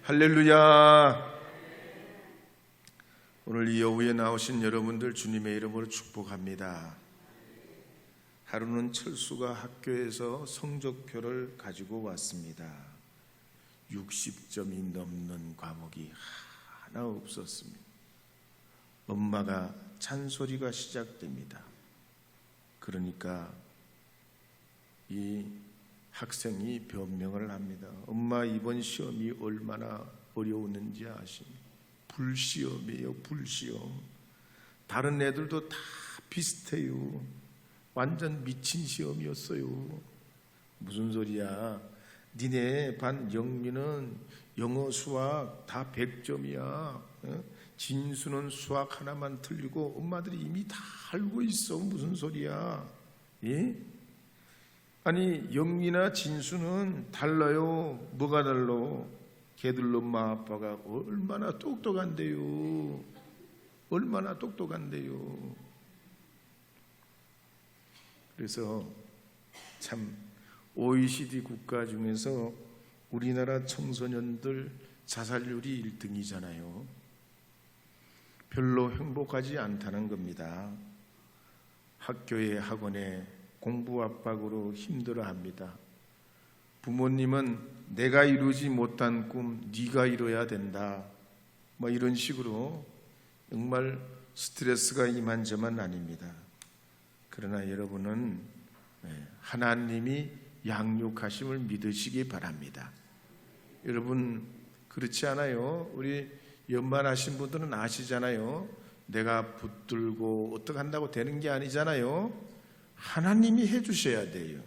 할렐루야. 오늘 이 오후에 나오신 여러분들 주님의 이름으로 축복합니다. 하루는 철수가 학교에서 성적표를 가지고 왔습니다. 60점이 넘는 과목이 하나 없었습니다. 엄마가 잔소리가 시작됩니다. 그러니까 이 학생이 변명을 합니다. 엄마, 이번 시험이 얼마나 어려웠는지 아십니까? 불시험이에요, 불시험. 다른 애들도 다 비슷해요. 완전 미친 시험이었어요. 무슨 소리야? 니네 반 영미는 영어 수학 다 100점이야. 진수는 수학 하나만 틀리고 엄마들이 이미 다 알고 있어. 무슨 소리야? 예? 아니, 영미나 진수는 달라요. 뭐가 달라? 걔들 엄마 아빠가 얼마나 똑똑한데요. 얼마나 똑똑한데요. 그래서 참 OECD 국가 중에서 우리나라 청소년들 자살률이 1등이잖아요. 별로 행복하지 않다는 겁니다. 학교에 학원에 공부 압박으로 힘들어합니다. 부모님은 내가 이루지 못한 꿈 네가 이뤄야 된다, 뭐 이런 식으로 정말 스트레스가 이만저만 아닙니다. 그러나 여러분은 하나님이 양육하심을 믿으시기 바랍니다. 여러분 그렇지 않아요? 우리 연말하신 분들은 아시잖아요. 내가 붙들고 어떻게 한다고 되는 게 아니잖아요. 하나님이 해주셔야 돼요.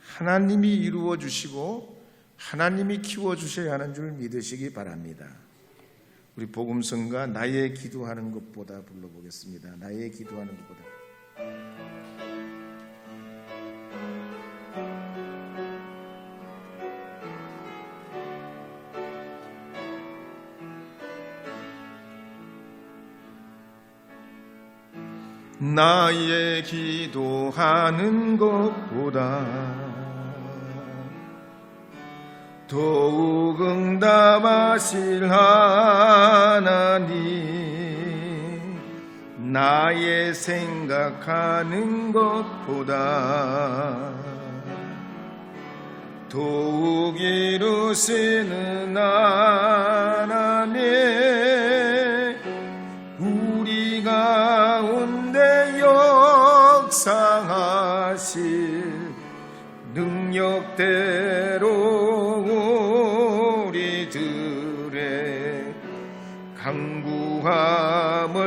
하나님이 이루어 주시고 하나님이 키워 주셔야 하는 줄 믿으시기 바랍니다. 우리 복음성가 나의 기도하는 것보다 불러보겠습니다. 나의 기도하는 것보다. 나의 기도하는 것보다 더욱 응답하실 하나님, 나의 생각하는 것보다 더욱 이루시는 하나님, 우리 가운데 역사하실 능력대로 우리들의 강구함을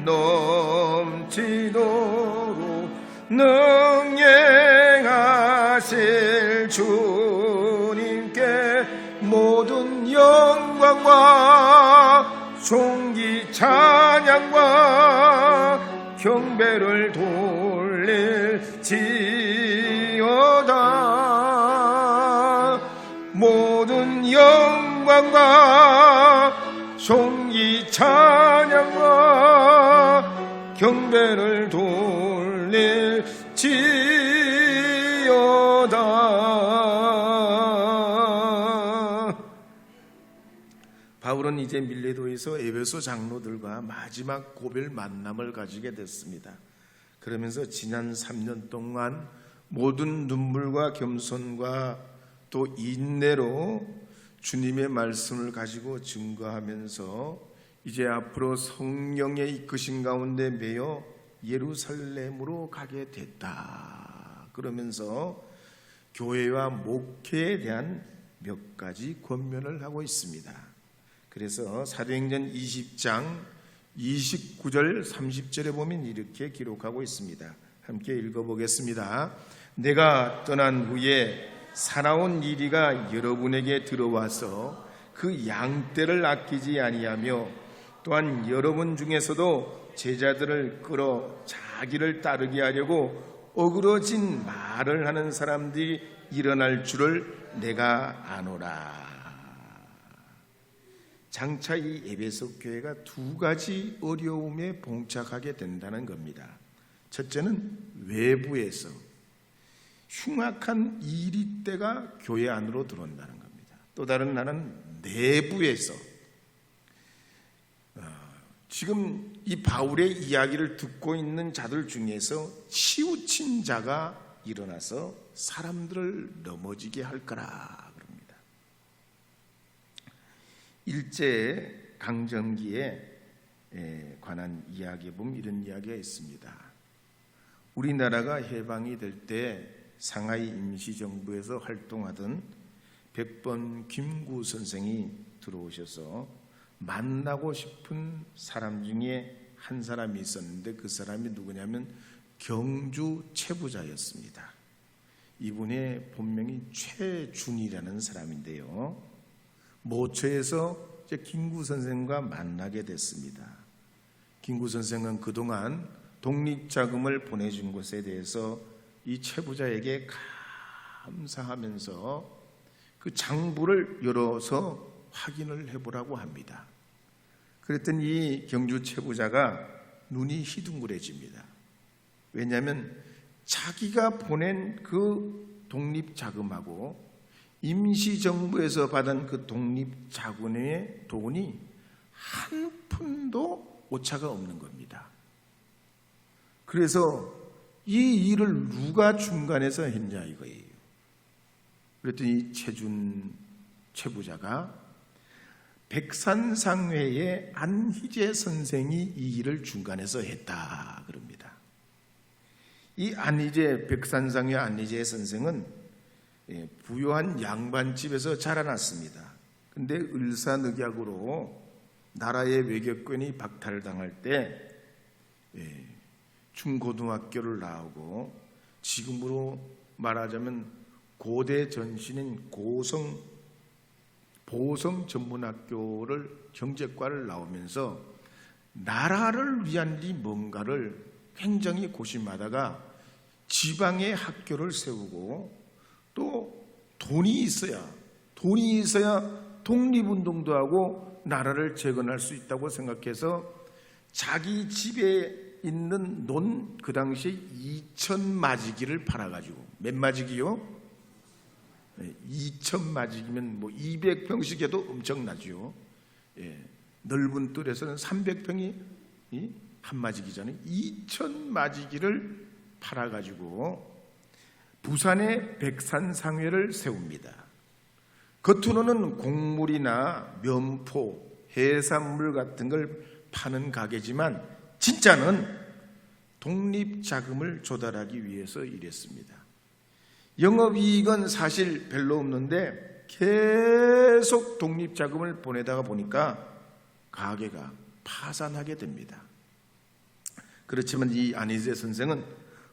넘치도록 능행하실 주님께 모든 영광과 존귀 찬양과 경배를 돌릴지어다. 모든 영광과 존귀 찬양과 경배를 돌릴지어다. 바울은 이제 밀레도에서 에베소 장로들과 마지막 고별 만남을 가지게 됐습니다. 그러면서 지난 3년 동안 모든 눈물과 겸손과 또 인내로 주님의 말씀을 가지고 증거하면서 이제 앞으로 성령의 이끄신 가운데 매여 예루살렘으로 가게 됐다. 그러면서 교회와 목회에 대한 몇 가지 권면을 하고 있습니다. 그래서 사도행전 20장 29절 30절에 보면 이렇게 기록하고 있습니다. 함께 읽어보겠습니다. 내가 떠난 후에 살아온 이리가 여러분에게 들어와서 그 양떼를 아끼지 아니하며 또한 여러분 중에서도 제자들을 끌어 자기를 따르게 하려고 어그러진 말을 하는 사람들이 일어날 줄을 내가 아노라. 장차 이 에베소 교회가 두 가지 어려움에 봉착하게 된다는 겁니다. 첫째는 외부에서 흉악한 이리떼가 교회 안으로 들어온다는 겁니다. 또 다른 하나는 내부에서 지금 이 바울의 이야기를 듣고 있는 자들 중에서 치우친 자가 일어나서 사람들을 넘어지게 할 거라 그럽니다. 일제 강점기에 관한 이야기에 보면 이런 이야기가 있습니다. 우리나라가 해방이 될 때 상하이 임시정부에서 활동하던 백번 김구 선생이 들어오셔서 만나고 싶은 사람 중에 한 사람이 있었는데 그 사람이 누구냐면 경주 최부자였습니다. 이분의 본명이 최준이라는 사람인데요. 모처에서 김구 선생과 만나게 됐습니다. 김구 선생은 그동안 독립자금을 보내준 것에 대해서 이 최부자에게 감사하면서 그 장부를 열어서 확인을 해보라고 합니다. 그랬더니 이 경주 최부자가 눈이 희둥그레집니다. 왜냐하면 자기가 보낸 그 독립자금하고 임시정부에서 받은 그 독립자금의 돈이 한 푼도 오차가 없는 겁니다. 그래서 이 일을 누가 중간에서 했냐 이거예요. 그랬더니 최부자가 백산상회의 안희재 선생이 이 일을 중간에서 했다 그럽니다. 이 백산상회 안희재 선생은 부유한 양반집에서 자라났습니다. 근데 을사늑약으로 나라의 외교권이 박탈당할 때 중고등학교를 나오고 지금으로 말하자면 고대 전신인 보성 전문학교를 경제과를 나오면서 나라를 위한 뭔가를 굉장히 고심하다가 지방에 학교를 세우고 또 돈이 있어야 독립운동도 하고 나라를 재건할 수 있다고 생각해서 자기 집에 있는 그 당시에 2,000마지기를 팔아가지고 몇 마지기요? 2,000마지기면 200평씩 해도 엄청나죠. 넓은 뜰에서는 300평이 한 마지기잖아요. 2,000마지기를 팔아가지고 부산에 백산상회를 세웁니다. 겉으로는 곡물이나 면포, 해산물 같은 걸 파는 가게지만 진짜는 독립자금을 조달하기 위해서 일했습니다. 영업이익은 사실 별로 없는데 계속 독립자금을 보내다가 보니까 가게가 파산하게 됩니다. 그렇지만 이 안희재 선생은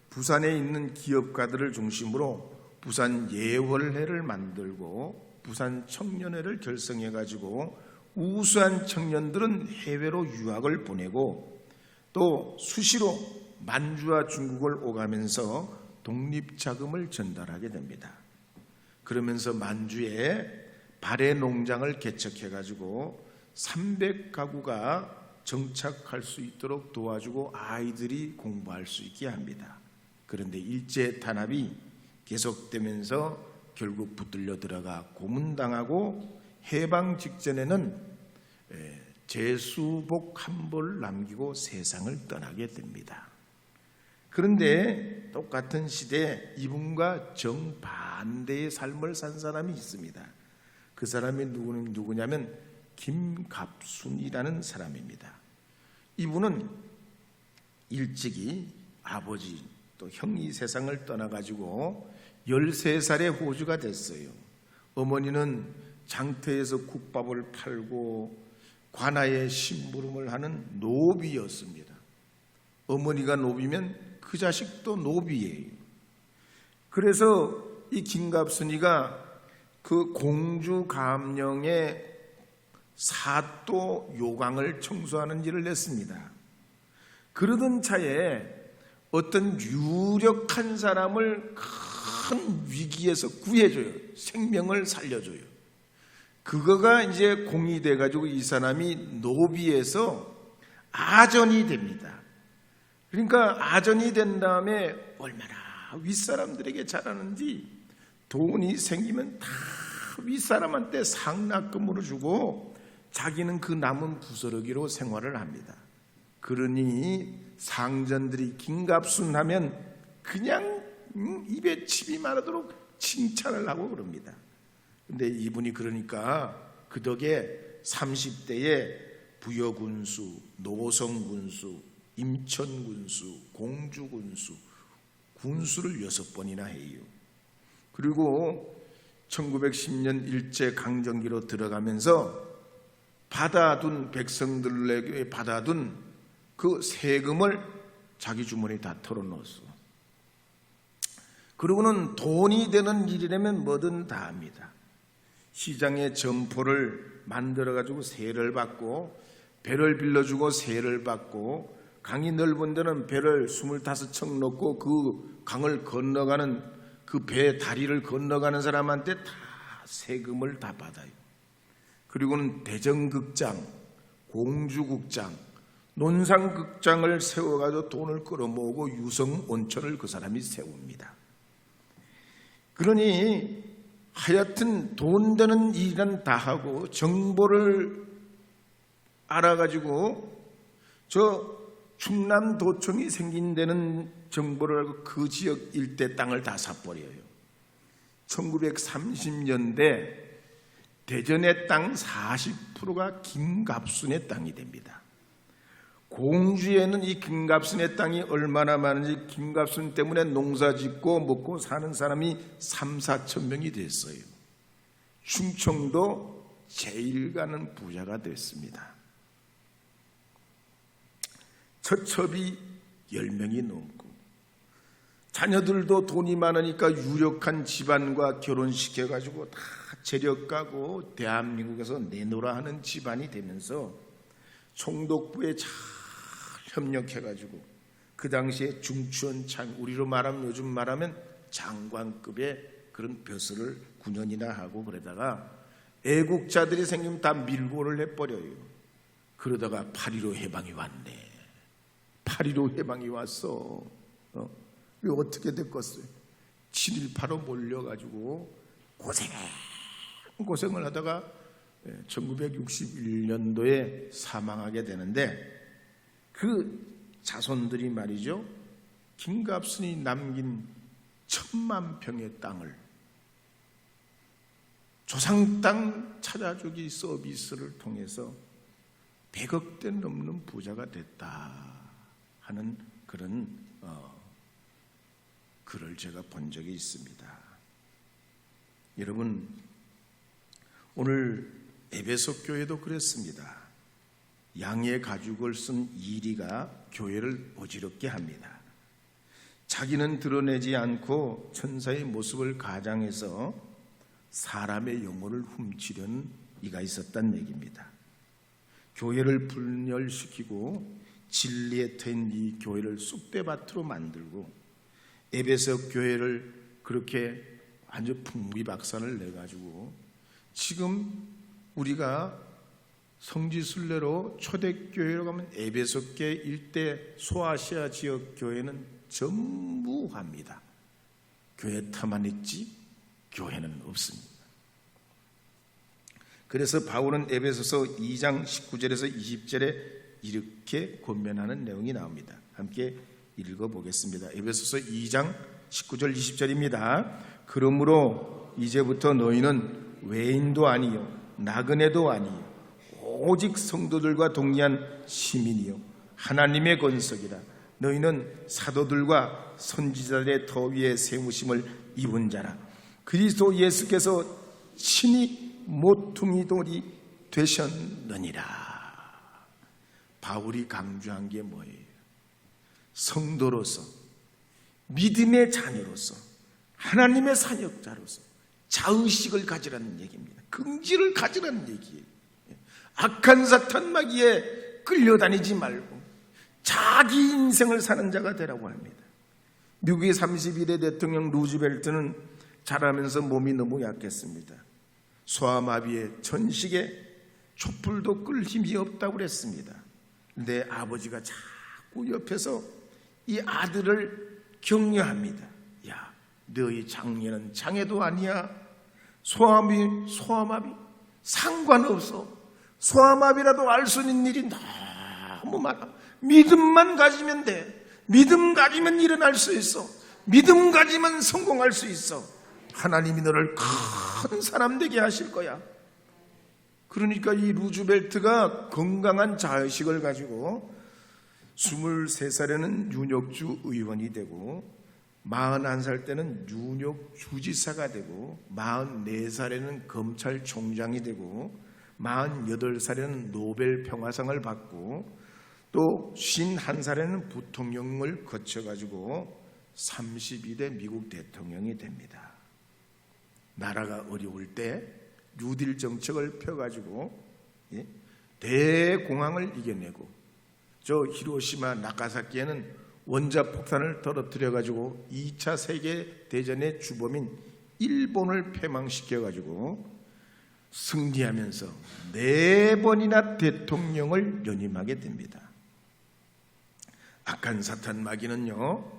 부산에 있는 기업가들을 중심으로 부산 예월회를 만들고 부산 청년회를 결성해가지고 우수한 청년들은 해외로 유학을 보내고 또 수시로 만주와 중국을 오가면서 독립자금을 전달하게 됩니다. 그러면서 만주에 발해 농장을 개척해가지고 300가구가 정착할 수 있도록 도와주고 아이들이 공부할 수 있게 합니다. 그런데 일제 탄압이 계속되면서 결국 붙들려 들어가 고문당하고 해방 직전에는 제수복 한 벌 남기고 세상을 떠나게 됩니다. 그런데 똑같은 시대에 이분과 정반대의 삶을 산 사람이 있습니다. 그 사람이 누구냐면 김갑순이라는 사람입니다. 이분은 일찍이 아버지 또 형이 세상을 떠나가지고 13살의 호주가 됐어요. 어머니는 장터에서 국밥을 팔고 관아에 심부름을 하는 노비였습니다. 어머니가 노비면 그 자식도 노비예요. 그래서 이 김갑순이가 그 공주 감령의 사또 요강을 청소하는 일을 했습니다. 그러던 차에 어떤 유력한 사람을 큰 위기에서 구해줘요. 생명을 살려줘요. 그거가 이제 공이 돼가지고 이 사람이 노비에서 아전이 됩니다. 그러니까 아전이 된 다음에 얼마나 윗사람들에게 잘하는지 돈이 생기면 다 그 윗사람한테 상납금으로 주고 자기는 그 남은 부스러기로 생활을 합니다. 그러니 상전들이 김갑순하면 그냥 입에 침이 마르도록 칭찬을 하고 그럽니다. 근데 이분이 그러니까 그 덕에 30대에 부여군수, 노성군수, 임천군수, 공주군수, 군수를 6번이나 해요. 그리고 1910년 일제강점기로 들어가면서 받아둔 백성들에게 받아둔 그 세금을 자기 주머니에 다 털어넣었어. 그러고는 돈이 되는 일이라면 뭐든 다 합니다. 시장에 점포를 만들어가지고 세를 받고, 배를 빌려주고 세를 받고, 강이 넓은 데는 배를 25척 넣고 그 강을 건너가는 그 배 다리를 건너가는 사람한테 다 세금을 다 받아요. 그리고는 대정극장, 공주극장, 논산극장을 세워가지고 돈을 끌어모으고 유성온천을 그 사람이 세웁니다. 그러니 하여튼 돈 되는 일은 다 하고 정보를 알아가지고 저 충남도청이 생긴 데는 정보를 알고 그 지역 일대 땅을 다 사버려요. 1930년대 대전의 땅 40%가 김갑순의 땅이 됩니다. 공주에는 이 김갑순의 땅이 얼마나 많은지 김갑순 때문에 농사 짓고 먹고 사는 사람이 3-4천 명이 됐어요. 충청도 제일 가는 부자가 됐습니다. 처첩이 10명이 넘고 자녀들도 돈이 많으니까 유력한 집안과 결혼시켜가지고 다 재력가고 대한민국에서 내노라 하는 집안이 되면서 총독부에 잘 협력해가지고 그 당시에 중추원 우리로 말하면 요즘 말하면 장관급의 그런 벼슬을 9년이나 하고 그러다가 애국자들이 생기면 다 밀고를 해버려요. 그러다가 8.15 해방이 왔네. 8.15 해방이 왔어. 왜 어떻게 됐겠어요? 7.18로 몰려가지고 고생을 하다가 1961년도에 사망하게 되는데 그 자손들이 말이죠, 김갑순이 남긴 1000만 평의 땅을 조상 땅 찾아주기 서비스를 통해서 100억대 넘는 부자가 됐다 하는 그런 글을 제가 본 적이 있습니다. 여러분, 오늘 에베소 교회도 그랬습니다. 양의 가죽을 쓴 이리가 교회를 어지럽게 합니다. 자기는 드러내지 않고 천사의 모습을 가장해서 사람의 영혼을 훔치려는 이가 있었단 얘기입니다. 교회를 분열시키고 진리에 트인 이 교회를 쑥대밭으로 만들고 에베소 교회를 그렇게 완전 풍비박산을 내가지고 지금 우리가 성지순례로 초대교회로 가면 에베소계 일대 소아시아 지역 교회는 전부 합니다. 교회 터만 있지 교회는 없습니다. 그래서 바울은 에베소서 2장 19절에서 20절에 이렇게 권면하는 내용이 나옵니다. 함께 읽어보겠습니다. 에베소서 2장 19절 20절입니다. 그러므로 이제부터 너희는 외인도 아니요 나그네도 아니요 오직 성도들과 동의한 시민이요 하나님의 권석이라. 너희는 사도들과 선지자들의 터 위에 세우심을 입은 자라. 그리스도 예수께서 친히 모퉁이 돌이 되셨느니라. 바울이 강조한 게 뭐예요? 성도로서, 믿음의 자녀로서, 하나님의 사역자로서 자의식을 가지라는 얘기입니다. 긍지를 가지라는 얘기예요. 악한 사탄 마귀에 끌려다니지 말고 자기 인생을 사는 자가 되라고 합니다. 미국의 31대 대통령 루즈벨트는 자라면서 몸이 너무 약했습니다. 소아마비에 전식에 촛불도 끌 힘이 없다고 그랬습니다. 근데 아버지가 자꾸 옆에서 이 아들을 격려합니다. 야, 너희 장녀는 장애도 아니야. 소아마비 상관없어. 소아마비라도 알 수 있는 일이 너무 많아. 믿음만 가지면 돼. 믿음 가지면 일어날 수 있어. 믿음 가지면 성공할 수 있어. 하나님이 너를 큰 사람 되게 하실 거야. 그러니까 이 루즈벨트가 건강한 자의식을 가지고 23살에는 뉴욕주 의원이 되고 41살 때는 뉴욕 주지사가 되고 44살에는 검찰총장이 되고 48살에는 노벨 평화상을 받고 또 51살에는 부통령을 거쳐가지고 32대 미국 대통령이 됩니다. 나라가 어려울 때 뉴딜 정책을 펴가지고 대공황을 이겨내고 저 히로시마 나가사키에는 원자폭탄을 떨어뜨려가지고 2차 세계대전의 주범인 일본을 패망시켜가지고 승리하면서 4번이나 대통령을 연임하게 됩니다. 악한 사탄 마귀는요,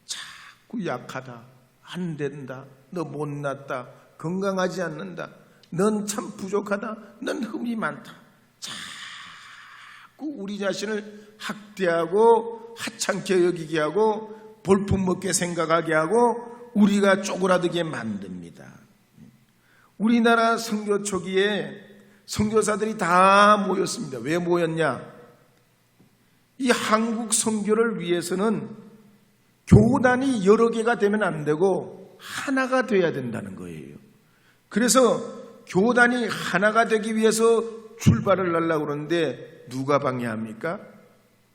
자꾸 약하다, 안 된다, 너 못났다, 건강하지 않는다, 넌 참 부족하다, 넌 흠이 많다, 자꾸 우리 자신을 학대하고 하찮게 여기게 하고 볼품먹게 생각하게 하고 우리가 쪼그라들게 만듭니다. 우리나라 선교 초기에 선교사들이 다 모였습니다. 왜 모였냐? 이 한국 선교를 위해서는 교단이 여러 개가 되면 안 되고 하나가 돼야 된다는 거예요. 그래서 교단이 하나가 되기 위해서 출발을 하려고 그러는데 누가 방해합니까?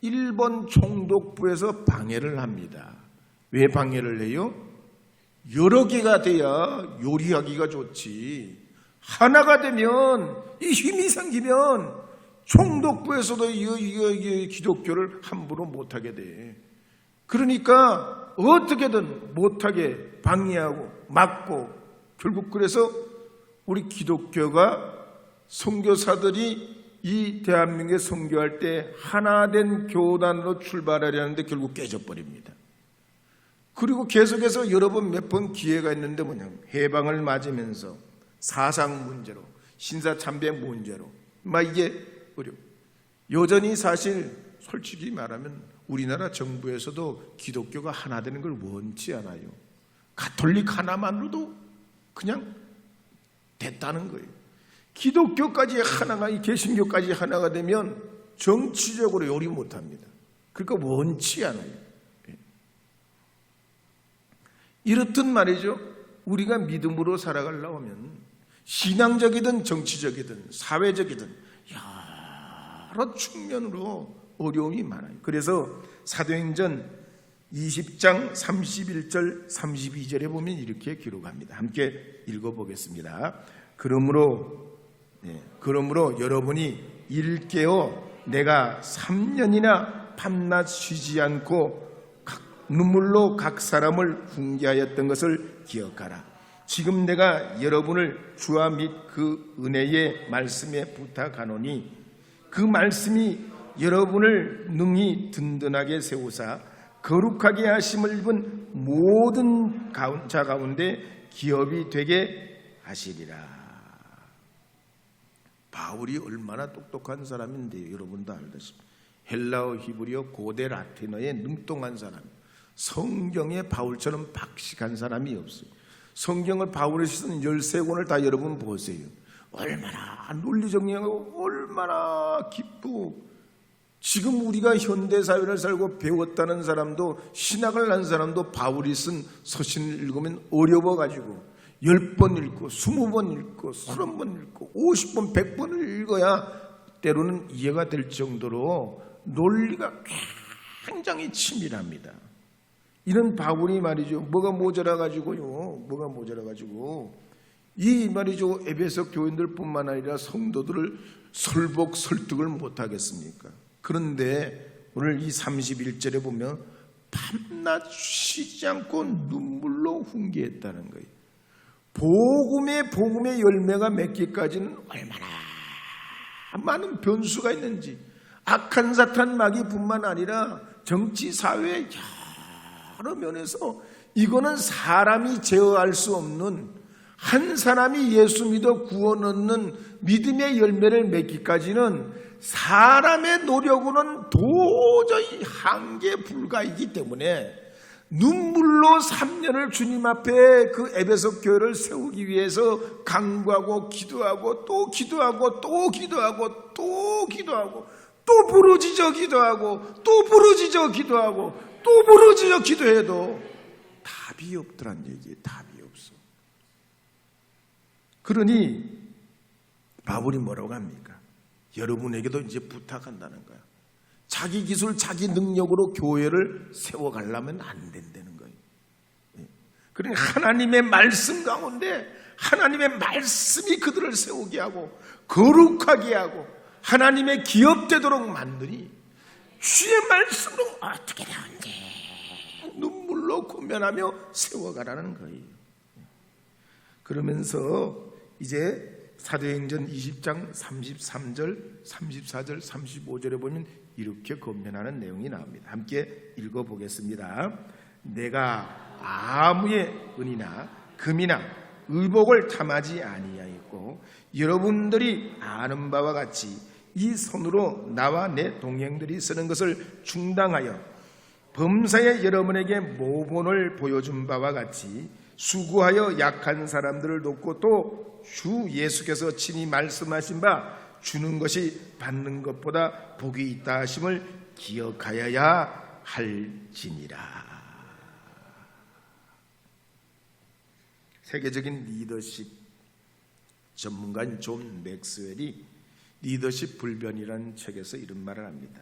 일본 총독부에서 방해를 합니다. 왜 방해를 해요? 여러 개가 돼야 요리하기가 좋지. 하나가 되면 이 힘이 생기면 총독부에서도 이 기독교를 함부로 못하게 돼. 그러니까 어떻게든 못하게 방해하고 막고 결국 그래서 우리 기독교가 선교사들이 이 대한민국에 선교할 때 하나된 교단으로 출발하려는데 결국 깨져버립니다. 그리고 계속해서 여러 번 몇 번 기회가 있는데 뭐냐면 해방을 맞으면서 사상 문제로 신사참배 문제로 막 이게 어려워. 여전히 사실 솔직히 말하면 우리나라 정부에서도 기독교가 하나 되는 걸 원치 않아요. 가톨릭 하나만으로도 그냥 됐다는 거예요. 기독교까지 하나가, 개신교까지 하나가 되면 정치적으로 요리 못합니다. 그러니까 원치 않아요. 이렇듯 말이죠. 우리가 믿음으로 살아가려면 신앙적이든 정치적이든 사회적이든 여러 측면으로 어려움이 많아요. 그래서 사도행전 20장 31절 32절에 보면 이렇게 기록합니다. 함께 읽어보겠습니다. 그러므로 여러분이 일깨어 내가 3년이나 밤낮 쉬지 않고 눈물로 각 사람을 훈계하였던 것을 기억하라. 지금 내가 여러분을 주와 및 그 은혜의 말씀에 부탁하노니 그 말씀이 여러분을 능히 든든하게 세우사 거룩하게 하심을 입은 모든 자 가운데 기업이 되게 하시리라. 바울이 얼마나 똑똑한 사람인데 여러분도 알다시피 헬라어, 히브리어, 고대 라틴어에 능통한 사람, 성경에 바울처럼 박식한 사람이 없어요. 성경을 바울이 쓴 13권을 다 여러분 보세요. 얼마나 논리정리하고 얼마나 깊고, 지금 우리가 현대사회를 살고 배웠다는 사람도 신학을 한 사람도 바울이 쓴 서신을 읽으면 어려워가지고 10번 읽고 20번 읽고 30번 읽고 50번 100번을 읽어야 때로는 이해가 될 정도로 논리가 굉장히 치밀합니다. 이런 바울이 말이죠. 뭐가 모자라가지고 이 말이죠. 에베소 교인들뿐만 아니라 성도들을 설득을 못하겠습니까? 그런데 오늘 이 31절에 보면 밤낮 쉬지 않고 눈물로 훈계했다는 거예요. 복음의 열매가 맺기까지는 얼마나 많은 변수가 있는지, 악한 사탄 마귀뿐만 아니라 정치, 사회 여러 면에서 이거는 사람이 제어할 수 없는 한 사람이 예수 믿어 구원 얻는 믿음의 열매를 맺기까지는 사람의 노력으로는 도저히 한계 불가이기 때문에 눈물로 3년을 주님 앞에 그 에베소 교회를 세우기 위해서 간구하고 기도하고 또 기도하고 또 기도하고 또 기도하고 또 부르짖어 기도하고 또 부르짖어 기도하고 또 부르짖어 기도해도 답이 없더란 얘기예요. 답이 없어. 그러니 바울이 뭐라고 합니까? 여러분에게도 이제 부탁한다는 거야. 자기 기술, 자기 능력으로 교회를 세워가려면 안 된다는 거예요. 그러니까 하나님의 말씀 가운데 하나님의 말씀이 그들을 세우게 하고 거룩하게 하고 하나님의 기업되도록 만드니 주의 말씀으로 어떻게 되는지 눈물로 고면하며 세워가라는 거예요. 그러면서 이제 사도행전 20장 33절, 34절, 35절에 보면 이렇게 권면하는 내용이 나옵니다. 함께 읽어보겠습니다. 내가 아무의 은이나 금이나 의복을 탐하지 아니하였고 여러분들이 아는 바와 같이 이 손으로 나와 내 동행들이 쓰는 것을 충당하여 범사에 여러분에게 모본을 보여준 바와 같이 수고하여 약한 사람들을 돕고 또 주 예수께서 친히 말씀하신 바 주는 것이 받는 것보다 복이 있다 하심을 기억하여야 할지니라. 세계적인 리더십 전문가인 존 맥스웰이 리더십 불변이라는 책에서 이런 말을 합니다.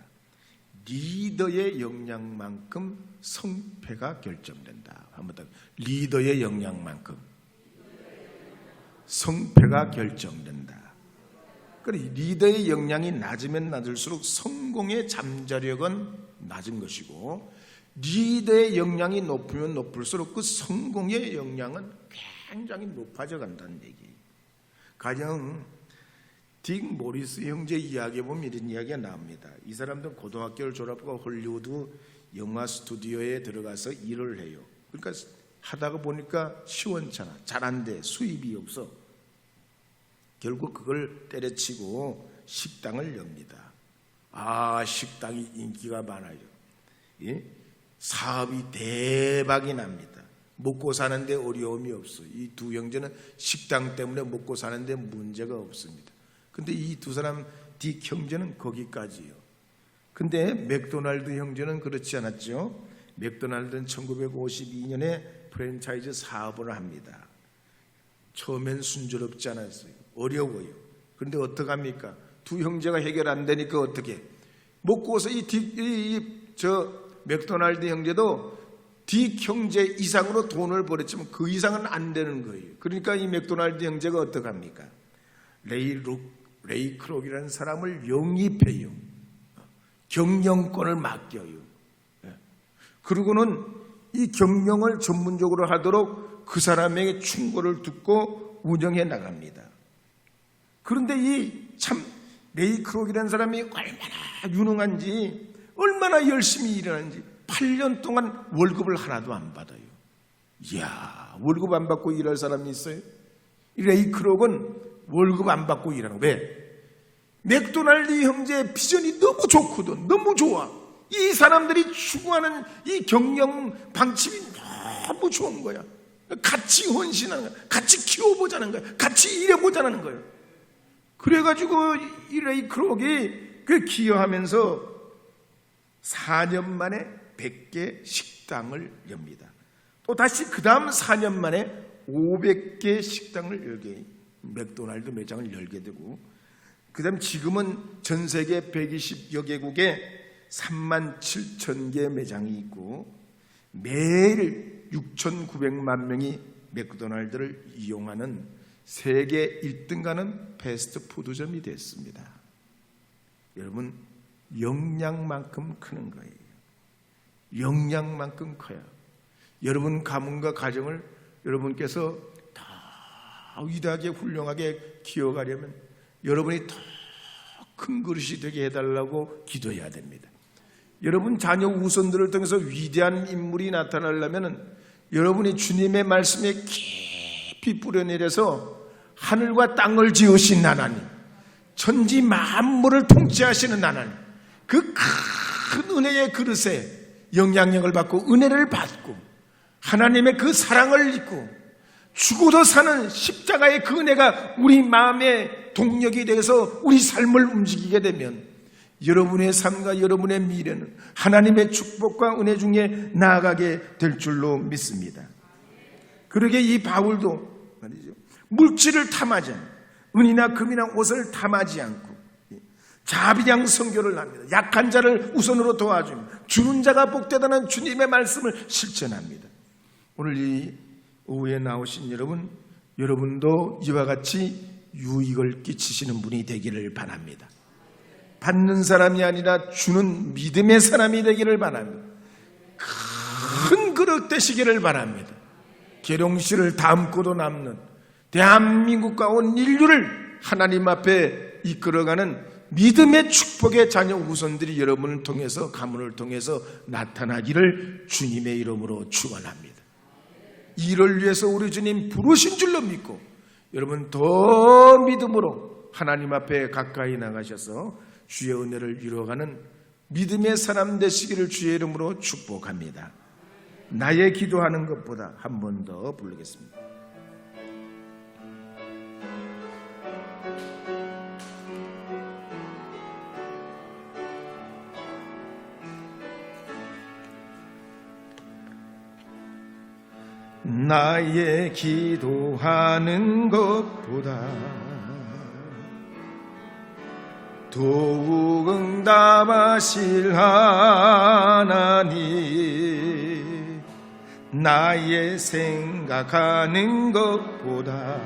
리더의 역량만큼 성패가 결정된다. 한번 더. 리더의 역량만큼 성패가 결정된다. 그러니 리더의 역량이 낮으면 낮을수록 성공의 잠재력은 낮은 것이고 리더의 역량이 높으면 높을수록 그 성공의 역량은 굉장히 높아져 간다는 얘기예요. 가령 딕 모리스 형제 이야기에 보면 이런 이야기가 나옵니다. 이 사람들은 고등학교를 졸업하고 헐리우드 영화 스튜디오에 들어가서 일을 해요. 그러니까 하다가 보니까 시원찮아. 잘한데 수입이 없어. 결국 그걸 때려치고 식당을 엽니다. 식당이 인기가 많아요. 예? 사업이 대박이 납니다. 먹고 사는데 어려움이 없어. 이 두 형제는 식당 때문에 먹고 사는데 문제가 없습니다. 근데 이 두 사람 딕 형제는 거기까지요. 근데 맥도날드 형제는 그렇지 않았죠. 맥도날드는 1952년에 프랜차이즈 사업을 합니다. 처음엔 순조롭지 않았어요. 어려워요. 그런데 어떡합니까? 두 형제가 해결 안 되니까 어떻게? 먹고서 저 맥도날드 형제도 딕 형제 이상으로 돈을 벌었지만 그 이상은 안 되는 거예요. 그러니까 이 맥도날드 형제가 어떡합니까? 레이 크록이라는 사람을 영입해요. 경영권을 맡겨요. 그리고는 이 경영을 전문적으로 하도록 그 사람에게 충고를 듣고 운영해 나갑니다. 그런데 이 참 레이 크록이라는 사람이 얼마나 유능한지 얼마나 열심히 일하는지 8년 동안 월급을 하나도 안 받아요. 이야, 월급 안 받고 일할 사람이 있어요? 레이 크록은 월급 안 받고 일하는 거야. 왜? 맥도날드 형제의 비전이 너무 좋거든. 너무 좋아. 이 사람들이 추구하는 이 경영 방침이 너무 좋은 거야. 같이 헌신하는 거야. 같이 키워보자는 거야. 같이 일해보자는 거야. 그래가지고 이 레이 크록이 그 기여하면서 4년 만에 100개 식당을 엽니다. 또 다시 그 다음 4년 만에 500개 식당을 열게, 맥도날드 매장을 열게 되고, 그 다음 지금은 전 세계 120여 개국에 3만 7천 개 매장이 있고 매일 6,900만 명이 맥도날드를 이용하는 세계 1등 가는 패스트푸드점이 됐습니다. 여러분, 역량만큼 크는 거예요. 역량만큼 커요. 여러분 가문과 가정을 여러분께서 더 위대하게 훌륭하게 키워가려면 여러분이 더 큰 그릇이 되게 해달라고 기도해야 됩니다. 여러분 자녀 우선들을 통해서 위대한 인물이 나타나려면 여러분이 주님의 말씀에 깊이 깊이 뿌려내려서 하늘과 땅을 지으신 하나님, 천지 만물을 통치하시는 하나님, 그 큰 은혜의 그릇에 영향력을 받고 은혜를 받고 하나님의 그 사랑을 잊고 죽어도 사는 십자가의 그 은혜가 우리 마음의 동력이 되어서 우리 삶을 움직이게 되면 여러분의 삶과 여러분의 미래는 하나님의 축복과 은혜 중에 나아가게 될 줄로 믿습니다. 그러게 이 바울도 말이죠, 물질을 탐하지 않고 은이나 금이나 옷을 탐하지 않고 자비량 선교를 합니다. 약한 자를 우선으로 도와주며 주는 자가 복되다는 주님의 말씀을 실천합니다. 오늘 이 오후에 나오신 여러분, 여러분도 이와 같이 유익을 끼치시는 분이 되기를 바랍니다. 받는 사람이 아니라 주는 믿음의 사람이 되기를 바랍니다. 큰 그릇 되시기를 바랍니다. 계룡씨를 담고도 남는 대한민국과 온 인류를 하나님 앞에 이끌어가는 믿음의 축복의 자녀 후손들이 여러분을 통해서, 가문을 통해서 나타나기를 주님의 이름으로 축원합니다. 이를 위해서 우리 주님 부르신 줄로 믿고 여러분 더 믿음으로 하나님 앞에 가까이 나가셔서 주의 은혜를 이루어가는 믿음의 사람 되시기를 주의 이름으로 축복합니다. 나의 기도하는 것보다 한 번 더 부르겠습니다. 나의 기도하는 것보다 더욱 응답하실 하나님, 나의 생각하는 것보다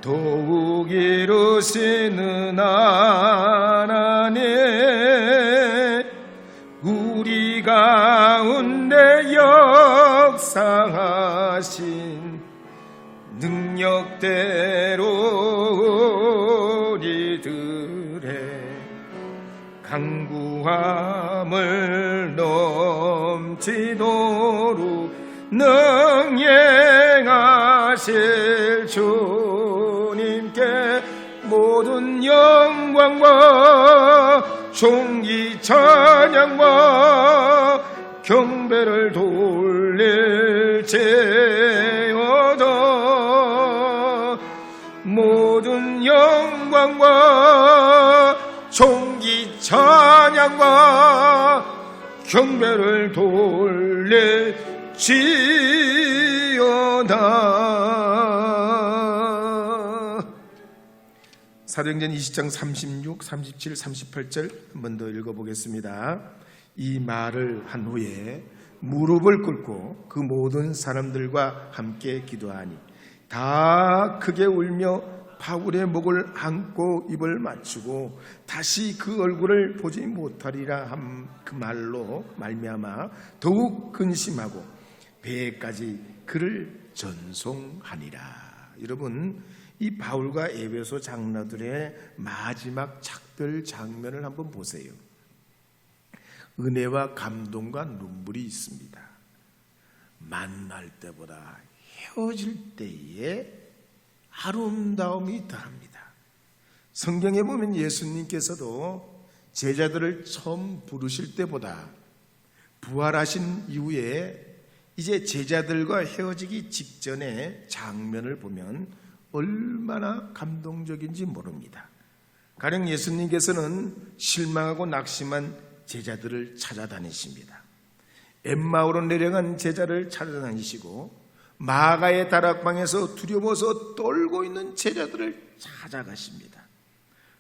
더욱 이루시는 하나님, 우리 가운데 역사하신 능력대로 우리들의 강구함을 넘치도록 능행하실 주님께 모든 영광과 존귀 찬양과 경배를 돌릴지어다. 모든 영광과 존귀 찬양과 경배를 돌릴지어다. 사도행전 20장 36, 37, 38절 한 번 더 읽어보겠습니다. 이 말을 한 후에 무릎을 꿇고 그 모든 사람들과 함께 기도하니 다 크게 울며 바울의 목을 안고 입을 맞추고 다시 그 얼굴을 보지 못하리라 한 그 말로 말미암아 더욱 근심하고 배에까지 그를 전송하니라. 여러분, 이 바울과 에베소 장로들의 마지막 작별 장면을 한번 보세요. 은혜와 감동과 눈물이 있습니다. 만날 때보다 헤어질 때에 아름다움이 더합니다. 성경에 보면 예수님께서도 제자들을 처음 부르실 때보다 부활하신 이후에 이제 제자들과 헤어지기 직전의 장면을 보면 얼마나 감동적인지 모릅니다. 가령 예수님께서는 실망하고 낙심한 제자들을 찾아다니십니다. 엠마오로 내려간 제자를 찾아다니시고 마가의 다락방에서 두려워서 떨고 있는 제자들을 찾아가십니다.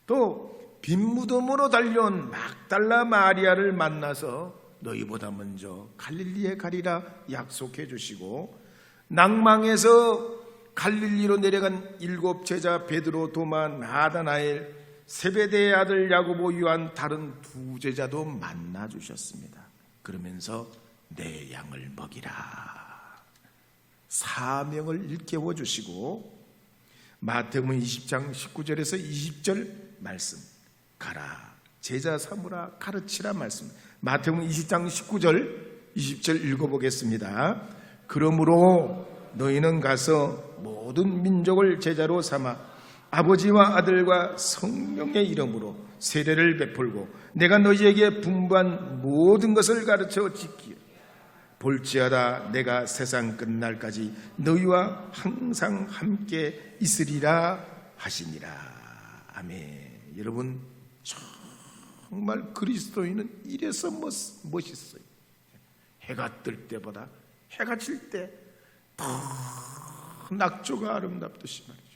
또 빈무덤으로 달려온 막달라 마리아를 만나서 너희보다 먼저 갈릴리에 가리라 약속해 주시고, 낭망에서 갈릴리로 내려간 7 제자 베드로, 도마, 나다나엘, 세베대의 아들 야고보, 요한, 다른 2 제자도 만나 주셨습니다. 그러면서 내 양을 먹이라 사명을 일깨워 주시고, 마태복음 20장 19절에서 20절 말씀, 가라 제자 삼으라 가르치라 말씀, 마태복음 20장 19절 20절 읽어보겠습니다. 그러므로 너희는 가서 모든 민족을 제자로 삼아 아버지와 아들과 성령의 이름으로 세례를 베풀고 내가 너희에게 분부한 모든 것을 가르쳐 지키라. 볼지어다 내가 세상 끝날까지 너희와 항상 함께 있으리라 하시니라. 아멘. 여러분, 정말 그리스도인은 이래서 멋있어요. 해가 뜰 때보다 해가 질 때 더 낙조가 아름답듯이 말이죠.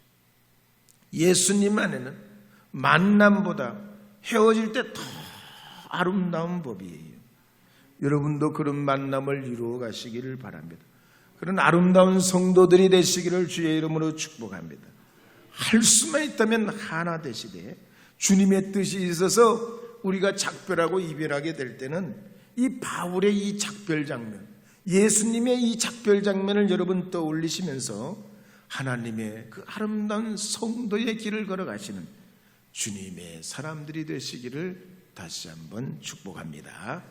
예수님 안에는 만남보다 헤어질 때 더 아름다운 법이에요. 여러분도 그런 만남을 이루어 가시기를 바랍니다. 그런 아름다운 성도들이 되시기를 주의 이름으로 축복합니다. 할 수만 있다면 하나 되시되 주님의 뜻이 있어서 우리가 작별하고 이별하게 될 때는 이 바울의 이 작별 장면, 예수님의 이 작별 장면을 여러분 떠올리시면서 하나님의 그 아름다운 성도의 길을 걸어가시는 주님의 사람들이 되시기를 다시 한번 축복합니다.